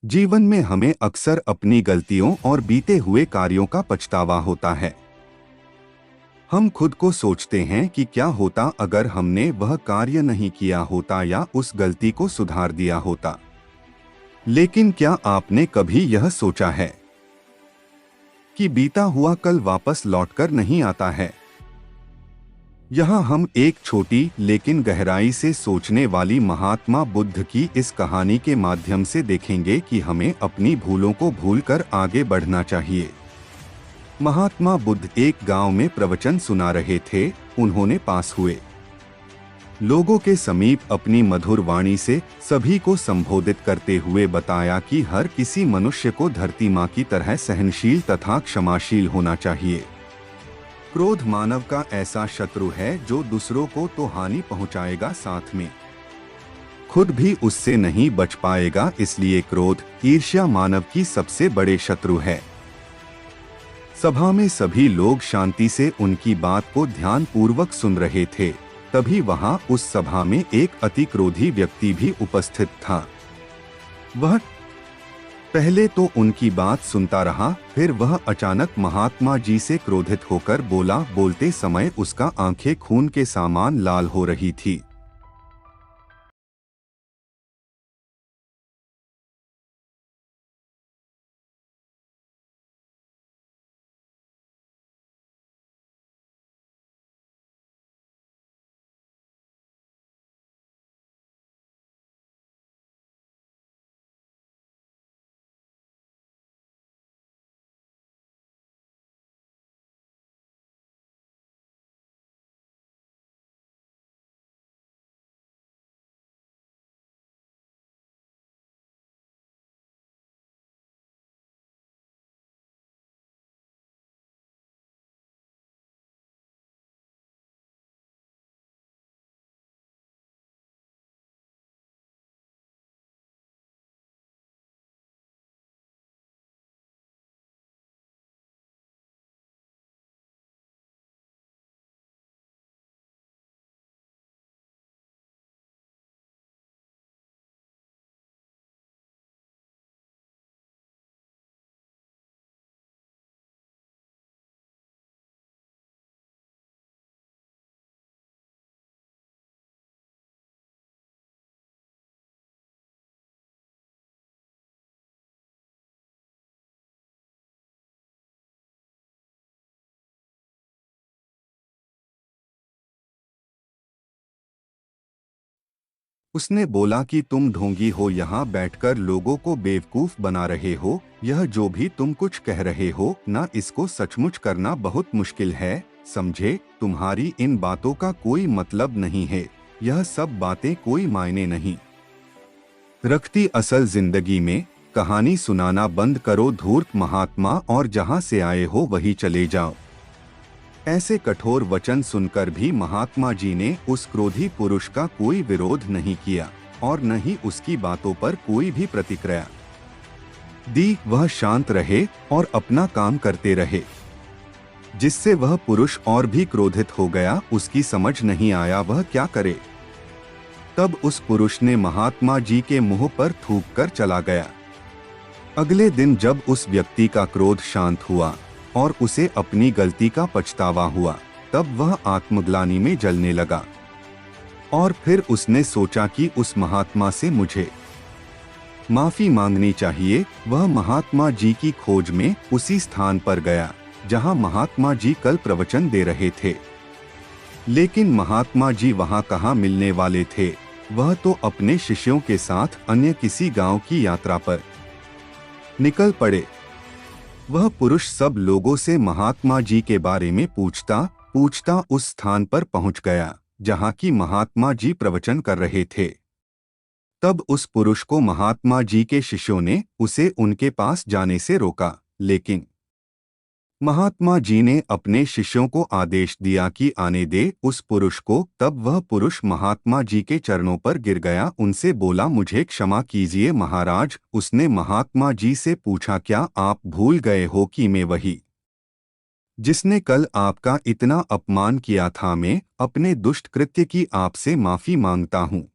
जीवन में हमें अक्सर अपनी गलतियों और बीते हुए कार्यों का पछतावा होता है। हम खुद को सोचते हैं कि क्या होता अगर हमने वह कार्य नहीं किया होता या उस गलती को सुधार दिया होता। लेकिन क्या आपने कभी यह सोचा है कि बीता हुआ कल वापस लौटकर नहीं आता है? यहाँ हम एक छोटी लेकिन गहराई से सोचने वाली महात्मा बुद्ध की इस कहानी के माध्यम से देखेंगे कि हमें अपनी भूलों को भूलकर आगे बढ़ना चाहिए। महात्मा बुद्ध एक गांव में प्रवचन सुना रहे थे। उन्होंने पास हुए लोगों के समीप अपनी मधुर वाणी से सभी को संबोधित करते हुए बताया कि हर किसी मनुष्य को धरती माँ की तरह सहनशील तथा क्षमाशील होना चाहिए। क्रोध मानव का ऐसा शत्रु है जो दूसरों को तो हानि पहुंचाएगा, साथ में खुद भी उससे नहीं बच पाएगा। इसलिए क्रोध, ईर्ष्या मानव की सबसे बड़े शत्रु है। सभा में सभी लोग शांति से उनकी बात को ध्यान पूर्वक सुन रहे थे। तभी वहां उस सभा में एक अति क्रोधी व्यक्ति भी उपस्थित था। वह पहले तो उनकी बात सुनता रहा, फिर वह अचानक महात्मा जी से क्रोधित होकर बोला। बोलते समय उसका आंखें खून के समान लाल हो रही थी। उसने बोला कि तुम ढोंगी हो, यहाँ बैठकर लोगों को बेवकूफ बना रहे हो। यह जो भी तुम कुछ कह रहे हो ना, इसको सचमुच करना बहुत मुश्किल है। समझे, तुम्हारी इन बातों का कोई मतलब नहीं है। यह सब बातें कोई मायने नहीं रखती असल जिंदगी में। कहानी सुनाना बंद करो धूर्त महात्मा, और जहाँ से आए हो वही चले जाओ। ऐसे कठोर वचन सुनकर भी महात्मा जी ने उस क्रोधी पुरुष का कोई विरोध नहीं किया और न ही उसकी बातों पर कोई भी प्रतिक्रिया दी। वह शांत रहे और अपना काम करते रहे, जिससे वह पुरुष और भी क्रोधित हो गया। उसकी समझ नहीं आया वह क्या करे। तब उस पुरुष ने महात्मा जी के मुंह पर थूक कर चला गया। अगले दिन जब उस व्यक्ति का क्रोध शांत हुआ और उसे अपनी गलती का पछतावा हुआ, तब वह आत्मग्लानि में जलने लगा। और फिर उसने सोचा कि उस महात्मा से मुझे माफी मांगनी चाहिए। वह महात्मा जी की खोज में उसी स्थान पर गया जहां महात्मा जी कल प्रवचन दे रहे थे। लेकिन महात्मा जी वहां कहाँ मिलने वाले थे। वह तो अपने शिष्यों के साथ अन्य किसी गांव की यात्रा पर निकल पड़े। वह पुरुष सब लोगों से महात्मा जी के बारे में पूछता पूछता उस स्थान पर पहुंच गया जहां की महात्मा जी प्रवचन कर रहे थे। तब उस पुरुष को महात्मा जी के शिष्यों ने उसे उनके पास जाने से रोका, लेकिन महात्मा जी ने अपने शिष्यों को आदेश दिया कि आने दे उस पुरुष को। तब वह पुरुष महात्मा जी के चरणों पर गिर गया। उनसे बोला, मुझे क्षमा कीजिए महाराज। उसने महात्मा जी से पूछा, क्या आप भूल गए हो कि मैं वही जिसने कल आपका इतना अपमान किया था? मैं अपने दुष्ट कृत्य की आपसे माफी मांगता हूँ।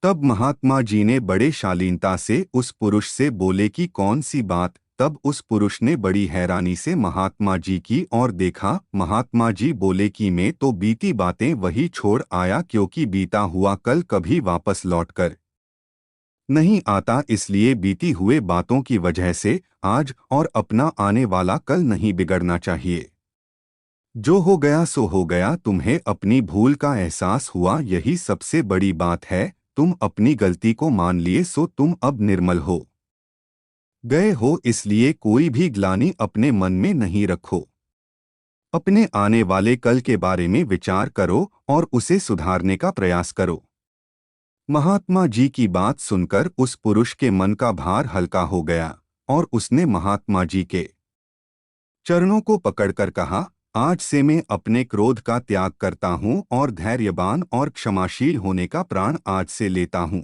तब महात्मा जी ने बड़े शालीनता से उस पुरुष से बोले कि कौन सी बात। तब उस पुरुष ने बड़ी हैरानी से महात्मा जी की ओर देखा। महात्मा जी बोले कि मैं तो बीती बातें वही छोड़ आया, क्योंकि बीता हुआ कल कभी वापस लौटकर नहीं आता, इसलिए बीती हुए बातों की वजह से आज और अपना आने वाला कल नहीं बिगड़ना चाहिए। जो हो गया सो हो गया। तुम्हें अपनी भूल का एहसास हुआ, यही सबसे बड़ी बात है। तुम अपनी गलती को मान लिए, सो तुम अब निर्मल हो गए हो, इसलिए कोई भी ग्लानि अपने मन में नहीं रखो। अपने आने वाले कल के बारे में विचार करो और उसे सुधारने का प्रयास करो। महात्मा जी की बात सुनकर उस पुरुष के मन का भार हल्का हो गया और उसने महात्मा जी के चरणों को पकड़कर कहा, आज से मैं अपने क्रोध का त्याग करता हूँ और धैर्यवान और क्षमाशील होने का प्रण आज से लेता हूँ।